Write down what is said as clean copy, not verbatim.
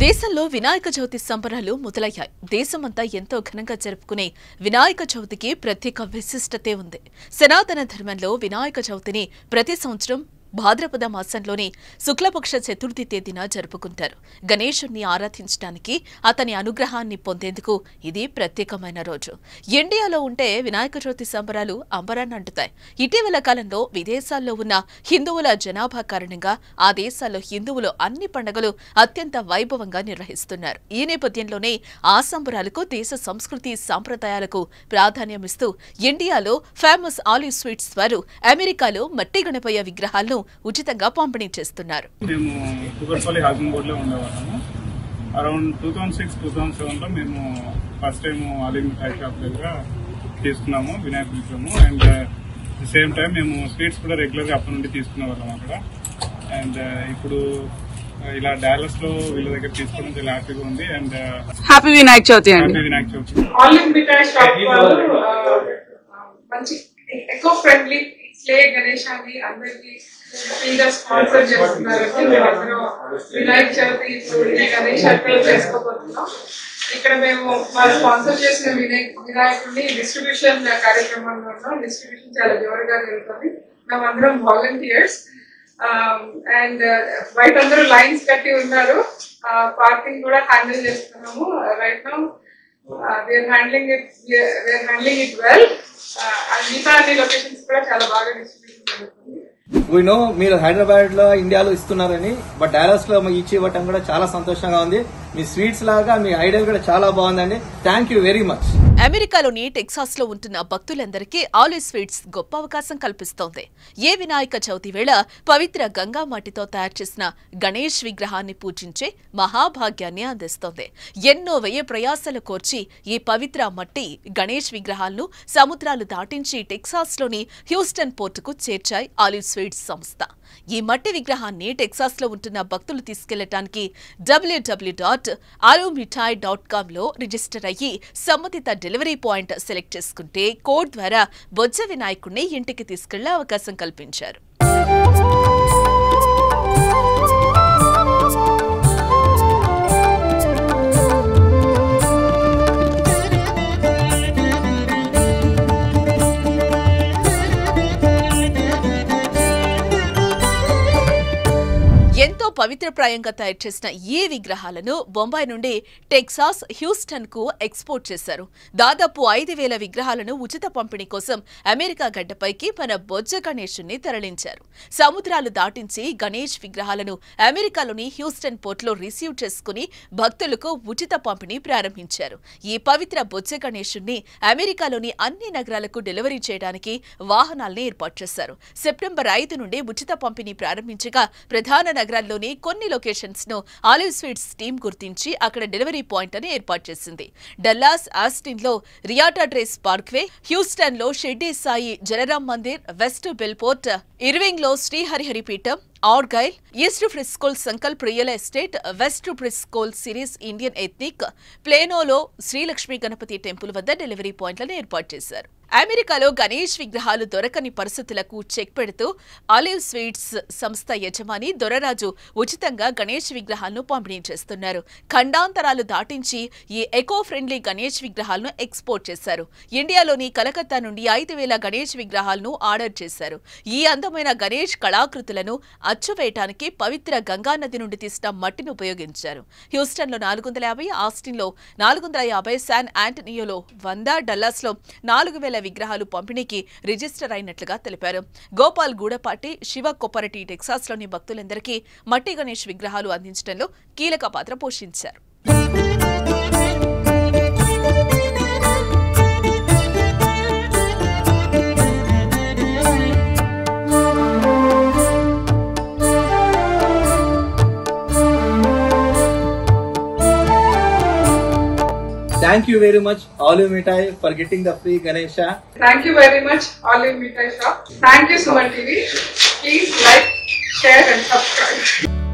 దేశంలో వినాయక చవితి సంబరాలు మొదలయ్యాయి. దేశమంతా ఎంతో ఘనంగా జరుపుకునే వినాయక చవితికి ప్రత్యేక విశిష్టతే ఉంది. సనాతన ధర్మంలో వినాయక చవితిని ప్రతి సంవత్సరం భాద్రపద మాసంలోని శుక్లపక్ష చతుర్థి తేదీన జరుపుకుంటారు. గణేశుణ్ణి ఆరాధించడానికి, అతని అనుగ్రహాన్ని పొందేందుకు ఇది ప్రత్యేకమైన రోజు. ఇండియాలో ఉంటే వినాయక చవితి సంబరాలు అంబరాన్ని అంటుతాయి. ఇటీవల కాలంలో విదేశాల్లో ఉన్న హిందువుల జనాభా కారణంగా ఆ దేశాల్లో హిందువులు అన్ని పండుగలు అత్యంత వైభవంగా నిర్వహిస్తున్నారు. ఈ నేపథ్యంలోనే ఆ సంబరాలకు, దేశ సంస్కృతి సాంప్రదాయాలకు ప్రాధాన్యమిస్తూ ఇండియాలో ఫేమస్ ఆలివ్ స్వీట్స్ వారు అమెరికాలో మట్టి గణపయ్య విగ్రహాలను ఉచితంగా పంపిణీ చేస్తున్నారు. మేము కుకట్పల్లి హౌసింగ్ బోర్డ్ లో ఉండేవాళ్ళము. అరౌండ్ 2006-2007 లో మేము ఫస్ట్ టైం ఆలివ్ మిఠాయి షాప్ దగ్గర తీసుకున్నాము వినాయక విగ్రహము. అండ్ సేమ్ టైం మేము స్వీట్స్ కూడా రెగ్యులర్ గా అప్పటి నుండి తీసుకునే వాళ్ళం అక్కడ. అండ్ ఇప్పుడు ఇలా డాలస్ లో వీళ్ళ దగ్గర తీసుకోవడం చాలా హ్యాపీగా ఉంది. అండ్ హ్యాపీ వినాయక చవితి అండి. హ్యాపీ వినాయక చవితి. ఆలివ్ మిఠాయి షాప్ వాళ్ళు మంచి ఎకో ఫ్రెండ్లీ స్లే గణేశాన్ని అందరికి ఫ్రీగా స్పాన్సర్ చేస్తున్నారంటే మేమందరం వినాయక చవితి ఇప్పుడు గణేశాన్ని చేసుకోబోతున్నాం. ఇక్కడ మేము వాళ్ళు స్పాన్సర్ చేసిన వినాయకుడిని డిస్ట్రిబ్యూషన్ కార్యక్రమంలో ఉన్నాం. డిస్ట్రిబ్యూషన్ చాలా జోరుగా జరుగుతుంది. మేమందరం వాలంటీర్స్ అండ్ బయట అందరూ లైన్స్ కట్టి ఉన్నారు. పార్కింగ్ కూడా హ్యాండిల్ చేస్తున్నాము. Right now we're handling it well. మిగతా అన్ని లొకేషన్స్ కూడా చాలా బాగా డిస్ట్రిబ్యూషన్ జరుగుతుంది. వీ నో మీరు హైదరాబాద్ లో ఇండియాలో ఇస్తున్నారని, బట్ డాలస్ లో ఇచ్చి ఇవ్వటం కూడా చాలా సంతోషంగా ఉంది. మీ స్వీట్స్ లాగా మీ ఐడియా కూడా చాలా బాగుందండి. Thank you very much. అమెరికాలోని టెక్సాస్ లో ఉంటున్న భక్తులందరికీ ఆలివ్ స్వీట్స్ గొప్ప అవకాశం కల్పిస్తోంది. ఏ వినాయక చవితి వేళ పవిత్ర గంగా మట్టితో తయారు చేసిన గణేష్ విగ్రహాన్ని పూజించే మహాభాగ్యాన్ని అందిస్తోంది. ఎన్నో వ్యయ ప్రయాసాలు కోర్చి ఈ పవిత్ర మట్టి గణేష్ విగ్రహాలను సముద్రాలు దాటించి టెక్సాస్ లోని హ్యూస్టన్ పోర్టుకు చేర్చాయి ఆలివ్ స్వీట్స్ సంస్థ. ఈ మట్టి విగ్రహాన్ని టెక్సాస్ లో ఉంటున్న భక్తులు తీసుకెళ్లటానికి www.alivmithai.com లో రిజిస్టర్ అయ్యి సంబంధిత డెలివరీ పాయింట్ సెలెక్ట్ చేసుకుంటే కోడ్ ద్వారా బొజ్జ వినాయకుడిని ఇంటికి తీసుకెళ్లే అవకాశం కల్పించారు. ఎంతో పవిత్రప్రాయంగా తయారు చేసిన ఈ విగ్రహాలను బొంబాయి నుండి టెక్సాస్, హ్యూస్టన్ కు ఎక్స్పోర్ట్ చేశారు. దాదాపు 5,000 విగ్రహాలను ఉచిత పంపిణీ కోసం అమెరికా గడ్డపైకి మన బొజ్జ గణేశుణ్ణి తరలించారు. సముద్రాలు దాటించి గణేష్ విగ్రహాలను అమెరికాలోని హ్యూస్టన్ పోర్టులో రిసీవ్ చేసుకుని భక్తులకు ఉచిత పంపిణీ ప్రారంభించారు. ఈ పవిత్ర బొజ్జ గణేశుణ్ణి అమెరికాలోని అన్ని నగరాలకు డెలివరీ చేయడానికి వాహనాలను ఏర్పాటు చేశారు. సెప్టెంబర్ 5 నుండి ఉచిత పంపిణీ ప్రారంభించగా ప్రధాన నగరాల్లోని కొన్ని లొకేషన్స్ ను ఆలివ్ స్వీట్స్ టీమ్ గుర్తించి అక్కడ డెలివరీ పాయింట్ అని ఏర్పాటు చేసింది. డల్లాస్, ఆస్టిన్ లో రియాటా డ్రేస్ పార్క్వే, హ్యూస్టన్ లో షిర్డీ సాయి జలరాం మందిర్, వెస్ట్ బెల్పోర్ట్, ఇర్వింగ్ లో శ్రీహరిహరిపీఠం, ఆర్గైల్, ఈస్ట్ ఫ్రిస్కోల్ సంకల్ప్ రియల్ ఎస్టేట్, వెస్ట్ ఫ్రిస్కోల్ సిరీస్ ఇండియన్ ఎథ్నిక్, ప్లేనోలో శ్రీలక్ష్మీ గణపతి టెంపుల్ వద్ద డెలివరీ పాయింట్లను ఏర్పాటు చేశారు. అమెరికాలో గణేష్ విగ్రహాలు దొరకని పరిస్థితులకు చెక్ పెడుతూ ఆలివ్ స్వీట్స్ సంస్థ యజమాని దొరరాజు ఉచితంగా గణేష్ విగ్రహాలను పంపిణీ చేస్తున్నారు. ఖండాంతరాలు దాటించి ఈ ఎకో ఫ్రెండ్లీ గణేష్ విగ్రహాలను ఎక్స్పోర్ట్ చేశారు. ఇండియాలోని కలకత్తా నుండి 5,000 గణేష్ విగ్రహాలను ఆర్డర్ చేశారు. ఈ అందమైన గణేష్ కళాకృతులను అచ్చువేయటానికి పవిత్ర గంగానది నుండి తీసిన మట్టిని ఉపయోగించారు. హ్యూస్టన్ లో 450, ఆస్టిన్ లో 450, శాన్ ఆంటనియోలో 100, డల్లాస్ లో 4,000 విగ్రహాలు పంపిణీకి రిజిస్టర్ అయినట్లుగా తెలిపారు. గోపాల్ గూడపాటి, శివ కొప్పరటి టెక్సాస్ లోని భక్తులందరికీ మట్టి గణేష్ విగ్రహాలు అందించడంలో కీలక పాత్ర పోషించారు. Thank you very much, Olive Mithai, for getting the free Ganesha. Thank you very much, Olive Mithai Shop. Thank you, Suman TV. Please like, share and subscribe.